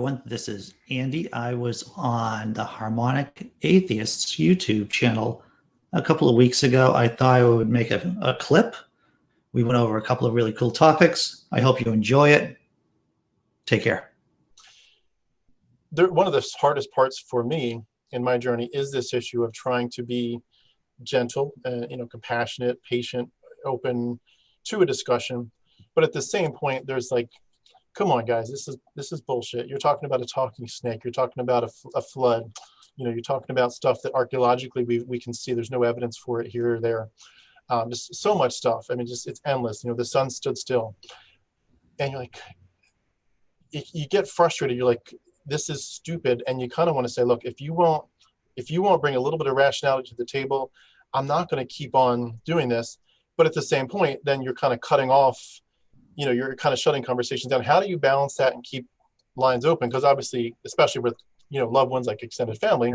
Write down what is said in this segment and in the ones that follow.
everyone. This is Andy. I was on the Harmonic Atheists YouTube channel a couple of weeks ago. I thought I would make a clip. We went over a couple of really cool topics. I hope you enjoy it. Take care. One of the hardest parts for me in my journey is this issue of trying to be gentle and compassionate, patient, open to a discussion. But at the same point, there's like, come on, guys, this is bullshit. You're talking about a talking snake. You're talking about a flood. You're talking about stuff that archaeologically we can see there's no evidence for it here or there. Just so much stuff. I mean, it's endless. The sun stood still, and you're like, you get frustrated. You're like, this is stupid, and you kind of want to say, look, if you won't bring a little bit of rationality to the table, I'm not going to keep on doing this. But at the same point, then you're kind of cutting off. You're kind of shutting conversations down. How do you balance that and keep lines open? Because obviously, especially with loved ones like extended family,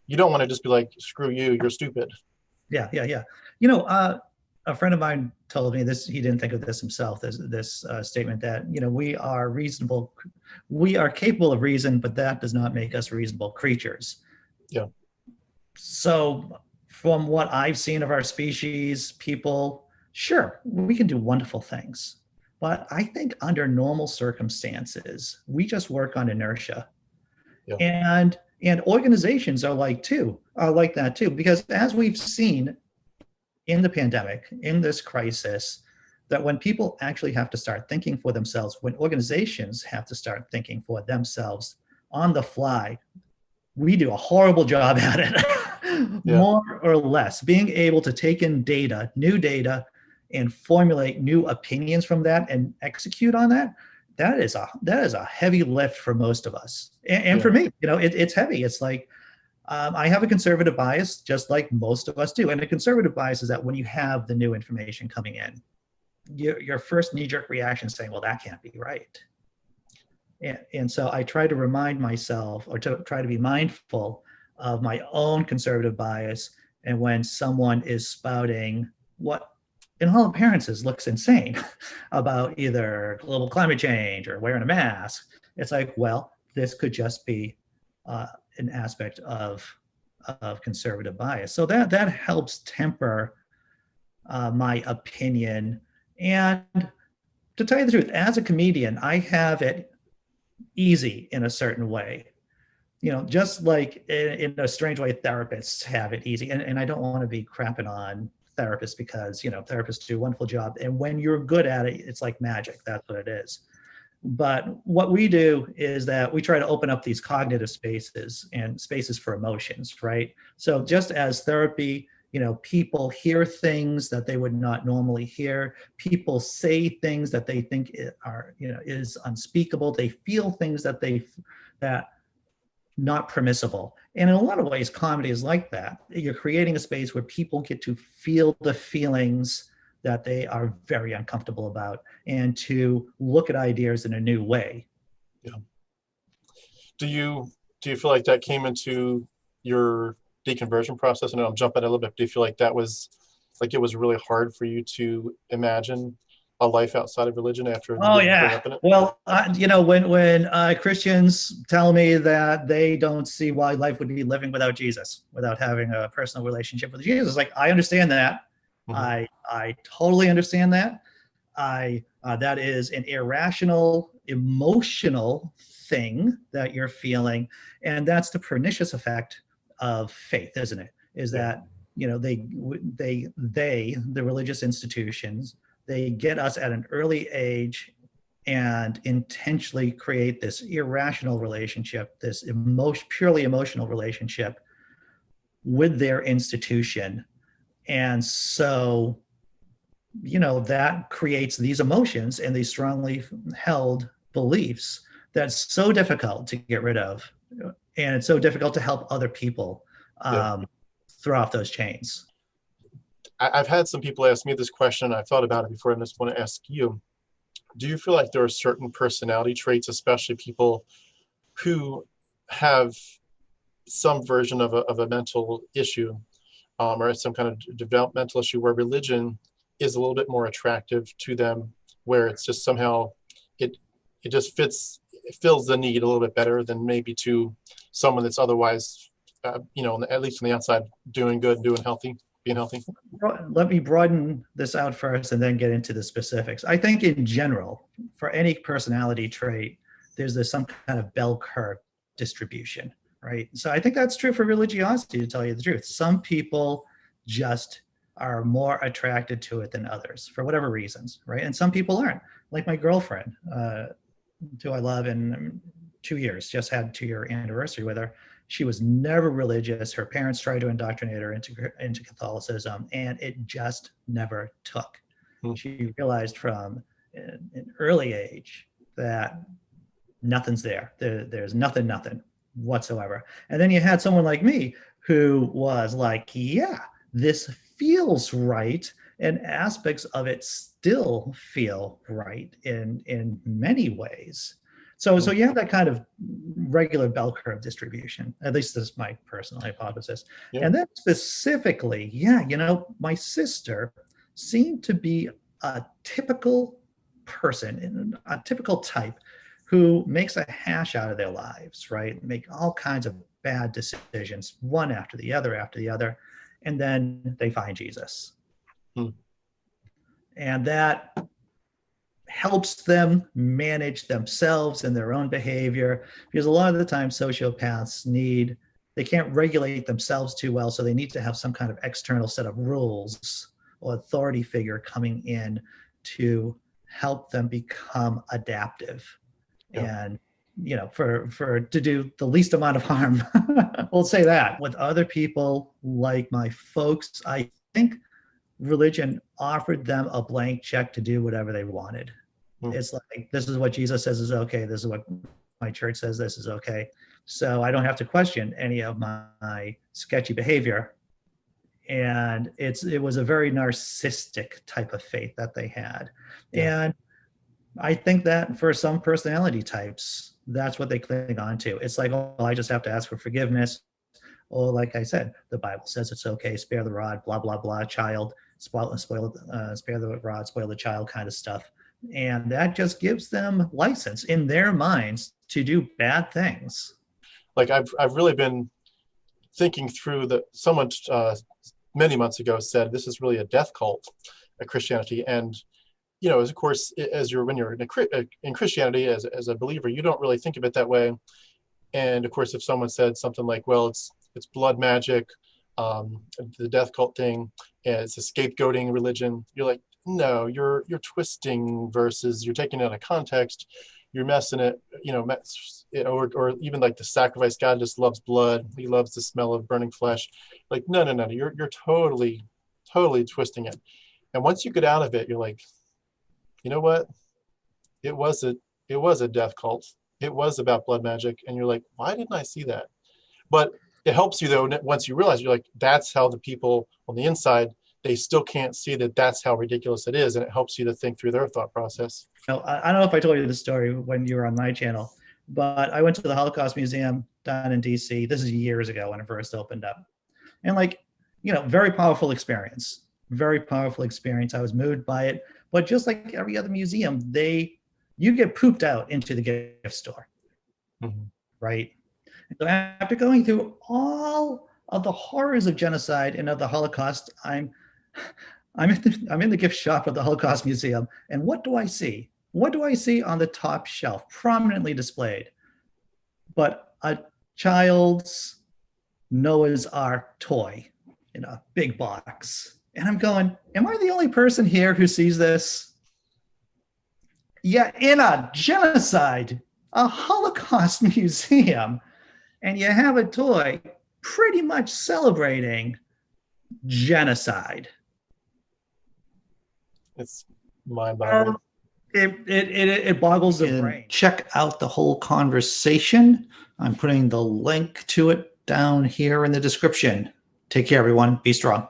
you don't want to just be like, screw you, you're stupid. Yeah. A friend of mine told me this. He didn't think of this himself. This statement that we are reasonable, we are capable of reason, but that does not make us reasonable creatures. Yeah. So from what I've seen of our species, people, sure, we can do wonderful things. But I think under normal circumstances, we just work on inertia. Yeah. And organizations are like that too, because as we've seen in the pandemic, in this crisis, that when people actually have to start thinking for themselves, when organizations have to start thinking for themselves on the fly, we do a horrible job at it. Yeah. More or less, being able to take in data, new data, and formulate new opinions from that and execute on that, that is a heavy lift for most of us. And for me, it's heavy. It's like, I have a conservative bias, just like most of us do. And a conservative bias is that when you have the new information coming in, your first knee-jerk reaction is saying, well, that can't be right. And so I try to remind myself, or to try to be mindful of my own conservative bias. And when someone is spouting what in all appearances looks insane about either global climate change or wearing a mask, it's like, well, this could just be an aspect of conservative bias. So that helps temper my opinion. And to tell you the truth, as a comedian, I have it easy in a certain way. Just like in a strange way, therapists have it easy. And I don't want to be crapping on therapists because, therapists do a wonderful job. And when you're good at it, it's like magic. That's what it is. But what we do is that we try to open up these cognitive spaces and spaces for emotions, right? So just as therapy, people hear things that they would not normally hear. People say things that they think are, is unspeakable. They feel things that not permissible. And in a lot of ways, comedy is like that. You're creating a space where people get to feel the feelings that they are very uncomfortable about and to look at ideas in a new way. Yeah. Do you feel like that came into your deconversion process? I know I'm jumping a little bit. Do you feel like that was like, it was really hard for you to imagine a life outside of religion after? Oh yeah. Well, when Christians tell me that they don't see why life would be living without Jesus, without having a personal relationship with Jesus, like, I understand that. Mm-hmm. I totally understand that. That is an irrational, emotional thing that you're feeling, and that's the pernicious effect of faith, isn't it? Is that the religious institutions, they get us at an early age and intentionally create this irrational relationship, this purely emotional relationship with their institution. And so, that creates these emotions and these strongly held beliefs that's so difficult to get rid of. And it's so difficult to help other people throw off those chains. I've had some people ask me this question. I've thought about it before. I just want to ask you, do you feel like there are certain personality traits, especially people who have some version of a mental issue or some kind of developmental issue where religion is a little bit more attractive to them, where it's just somehow it just fits it fills the need a little bit better than maybe to someone that's otherwise, at least on the outside, doing good, being healthy. Let me broaden this out first and then get into the specifics. I think in general, for any personality trait, there's some kind of bell curve distribution, right? So I think that's true for religiosity, to tell you the truth. Some people just are more attracted to it than others for whatever reasons, right? And some people aren't. Like my girlfriend, who I love, in 2 years, just had 2-year anniversary with her. She was never religious. Her parents tried to indoctrinate her into Catholicism, and it just never took. She realized from an early age that nothing's there. There's nothing whatsoever. And then you had someone like me who was like, yeah, this feels right, and aspects of it still feel right in many ways. So you have that kind of regular bell curve distribution. At least this is my personal hypothesis. Yeah. And then specifically, my sister seemed to be a typical person, a typical type who makes a hash out of their lives, right? Make all kinds of bad decisions, one after the other, and then they find Jesus. And that helps them manage themselves and their own behavior, because a lot of the time sociopaths they can't regulate themselves too well, so they need to have some kind of external set of rules or authority figure coming in to help them become adaptive. Yeah. And to do the least amount of harm. We'll say that. With other people like my folks, I think religion offered them a blank check to do whatever they wanted. It's like, this is what Jesus says is okay. This is what my church says this is okay. So I don't have to question any of my sketchy behavior. And it was a very narcissistic type of faith that they had. Yeah. And I think that for some personality types, that's what they cling on to. It's like, oh, I just have to ask for forgiveness. Or like I said, the Bible says it's okay, spare the rod, blah, blah, blah, child, spare the rod, spoil the child kind of stuff. And that just gives them license in their minds to do bad things. Like I've really been thinking through that. Someone many months ago said this is really a death cult, Christianity. And of course, when you're in Christianity as a believer, you don't really think of it that way. And of course, if someone said something like, well, it's blood magic, the death cult thing, and it's a scapegoating religion, you're like, no, you're twisting verses, you're taking it out of context, you're messing it, or even like the sacrifice. God just loves blood. He loves the smell of burning flesh. Like, no, you're totally twisting it. And once you get out of it, you're like, you know what? It was a death cult. It was about blood magic. And you're like, why didn't I see that? But it helps you though, once you realize, you're like, that's how the people on the inside, they still can't see that that's how ridiculous it is. And it helps you to think through their thought process. I don't know if I told you the story when you were on my channel, but I went to the Holocaust Museum down in DC. This is years ago when it first opened up. And very powerful experience. I was moved by it. But just like every other museum, you get pooped out into the gift store, right? So after going through all of the horrors of genocide and of the Holocaust, I'm in the gift shop of the Holocaust Museum, and what do I see? What do I see on the top shelf, prominently displayed? But a child's Noah's Ark toy in a big box. And I'm going, am I the only person here who sees this? Yeah, in a genocide, a Holocaust museum, and you have a toy pretty much celebrating genocide. It's mind-boggling. It boggles the brain. Check out the whole conversation. I'm putting the link to it down here in the description. Take care, everyone. Be strong.